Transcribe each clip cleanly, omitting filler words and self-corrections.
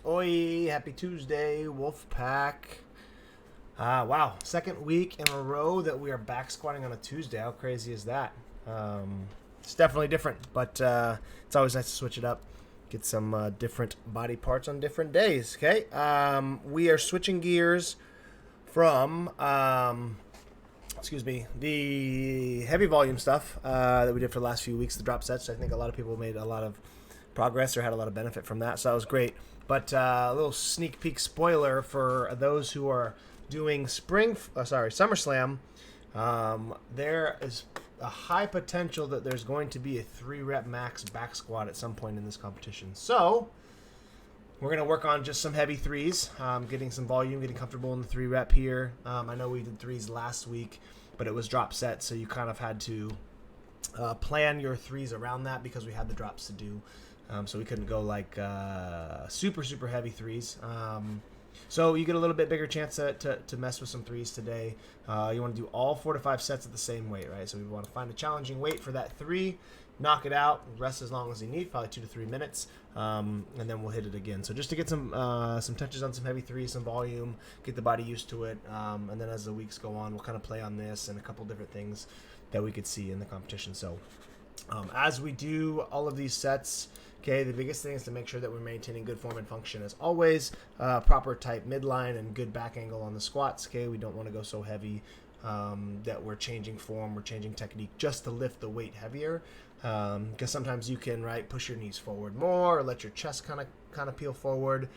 Oi, happy Tuesday, Wolf Pack. Wow, second week in a row that we are back squatting on a Tuesday. How crazy is that? It's definitely different, but it's always nice to switch it up. Get some different body parts on different days, okay? We are switching gears from, the heavy volume stuff that we did for the last few weeks, the drop sets. I think a lot of people made a lot of progress or had a lot of benefit from that, so that was great. But a little sneak peek spoiler for those who are doing SummerSlam. There is a high potential that there's going to be a 3-rep max back squat at some point in this competition. So we're going to work on just some heavy threes, getting some volume, getting comfortable in the 3-rep here. I know we did threes last week, but it was drop set, so you kind of had to plan your threes around that because we had the drops to do. So we couldn't go like super heavy threes. So you get a little bit bigger chance to mess with some threes today. You want to do all 4 to 5 sets at the same weight, right? So we want to find a challenging weight for that 3, knock it out, rest as long as you need, probably 2 to 3 minutes, and then we'll hit it again. So just to get some touches on some heavy threes, some volume, get the body used to it, and then as the weeks go on, we'll kind of play on this and a couple different things that we could see in the competition. So as we do all of these sets, okay, the biggest thing is to make sure that we're maintaining good form and function as always, proper tight midline and good back angle on the squats, okay? We don't want to go so heavy that we're changing form, we're changing technique just to lift the weight heavier, because sometimes you can, right, push your knees forward more or let your chest kind of peel forward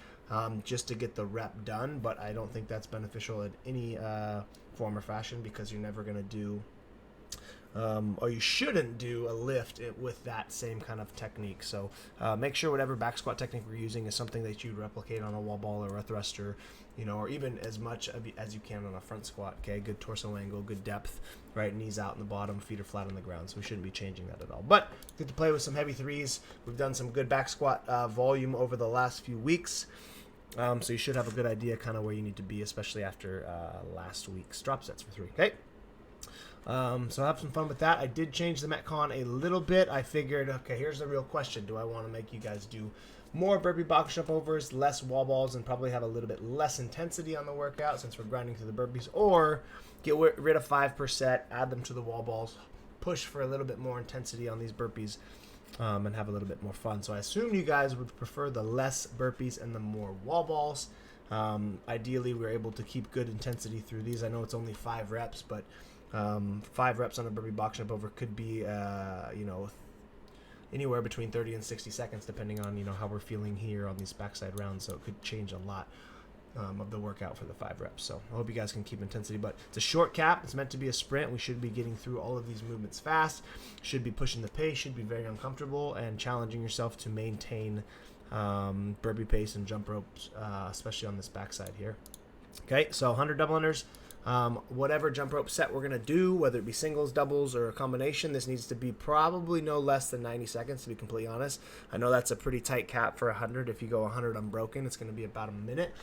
just to get the rep done, but I don't think that's beneficial in any form or fashion because you're never going to do or you shouldn't do a lift with that same kind of technique. So make sure whatever back squat technique we're using is something that you replicate on a wall ball or a thruster, or even as much as you can on a front squat. Okay, good torso angle, good depth, right? Knees out in the bottom, feet are flat on the ground. So we shouldn't be changing that at all. But good to play with some heavy threes. We've done some good back squat volume over the last few weeks. So you should have a good idea kind of where you need to be, especially after last week's drop sets for 3. Okay. So have some fun with that. I did change the Metcon a little bit. I figured, okay, here's the real question. Do I want to make you guys do more burpee box jump overs, less wall balls, and probably have a little bit less intensity on the workout since we're grinding through the burpees, or get rid of 5 per set, add them to the wall balls, push for a little bit more intensity on these burpees, and have a little bit more fun. So I assume you guys would prefer the less burpees and the more wall balls. Ideally, we're able to keep good intensity through these. I know it's only 5 reps, but 5 reps on a burpee box jump over could be, anywhere between 30 and 60 seconds, depending on, how we're feeling here on these backside rounds. So it could change a lot of the workout for the 5 reps. So I hope you guys can keep intensity, but it's a short cap. It's meant to be a sprint. We should be getting through all of these movements fast, should be pushing the pace, should be very uncomfortable and challenging yourself to maintain burpee pace and jump ropes, especially on this backside here. Okay, so 100 double unders. Whatever jump rope set we're going to do, whether it be singles, doubles, or a combination, this needs to be probably no less than 90 seconds, to be completely honest. I know that's a pretty tight cap for 100. If you go 100 unbroken, it's going to be about a minute.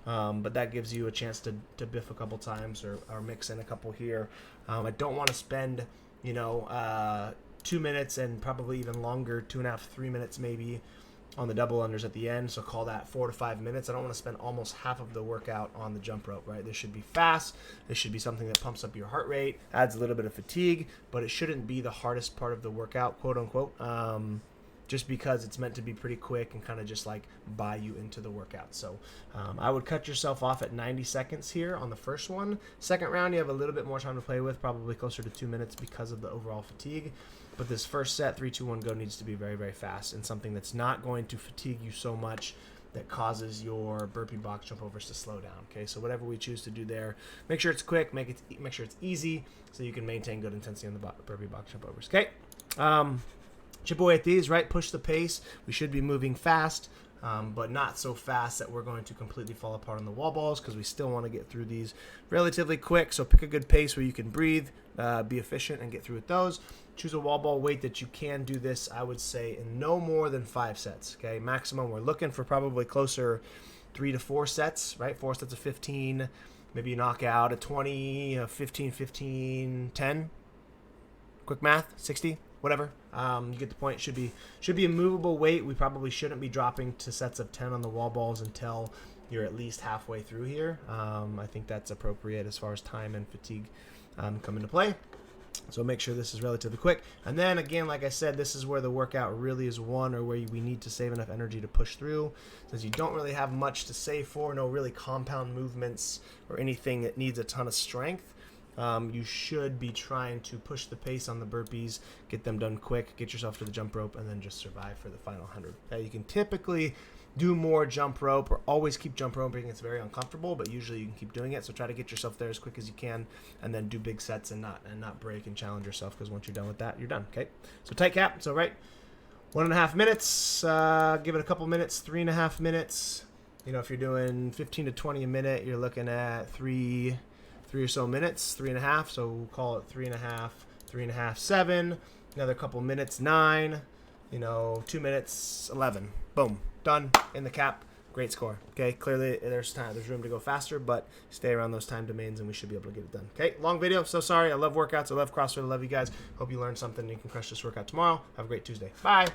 But that gives you a chance to biff a couple times or mix in a couple here. I don't want to spend, 2 minutes and probably even longer, 2.5, 3 minutes maybe, on the double unders at the end, so call that 4 to 5 minutes. I don't want to spend almost half of the workout on the jump rope, right? This should be fast. This should be something that pumps up your heart rate, adds a little bit of fatigue, but it shouldn't be the hardest part of the workout, quote unquote, just because it's meant to be pretty quick and kind of just like buy you into the workout. So I would cut yourself off at 90 seconds here on the first one. Second round, you have a little bit more time to play with, probably closer to 2 minutes because of the overall fatigue. But this first set, 3, 2, 1, go, needs to be very, very fast and something that's not going to fatigue you so much that causes your burpee box jump overs to slow down. Okay, so whatever we choose to do there, make sure it's quick, make sure it's easy, so you can maintain good intensity on the burpee box jump overs. Okay, chip away at these, right? Push the pace. We should be moving fast, but not so fast that we're going to completely fall apart on the wall balls, because we still want to get through these relatively quick. So pick a good pace where you can breathe, be efficient, and get through with those. Choose a wall ball weight that you can do this, I would say, in no more than 5 sets. Okay, maximum. We're looking for probably closer 3 to 4 sets, right? 4 sets of 15. Maybe you knock out a 20, 15, 15, 10. Quick math, 60. whatever. You get the point. Should be a movable weight. We probably shouldn't be dropping to sets of 10 on the wall balls until you're at least halfway through here. I think that's appropriate as far as time and fatigue come into play. So make sure this is relatively quick. And then again, like I said, this is where the workout really is won, or where we need to save enough energy to push through. Since you don't really have much to save for, no really compound movements or anything that needs a ton of strength, you should be trying to push the pace on the burpees, get them done quick, get yourself to the jump rope, and then just survive for the final 100. Okay, you can typically do more jump rope, or always keep jump roping. It's very uncomfortable, but usually you can keep doing it. So try to get yourself there as quick as you can, and then do big sets and not break and challenge yourself, because once you're done with that, you're done. Okay, so tight cap. So 1.5 minutes. Give it a couple minutes. 3.5 minutes. If you're doing 15 to 20 a minute, you're looking at three or so minutes. 3.5. So we'll call it 3.5. 3.5. 7. Another couple minutes. 9. 2 minutes. 11. Boom. Done in the cap. Great score. Okay, clearly there's room to go faster, but stay around those time domains and we should be able to get it done. Okay, long video. So sorry. I love workouts. I love CrossFit. I love you guys. Hope you learned something and you can crush this workout tomorrow. Have a great Tuesday. Bye.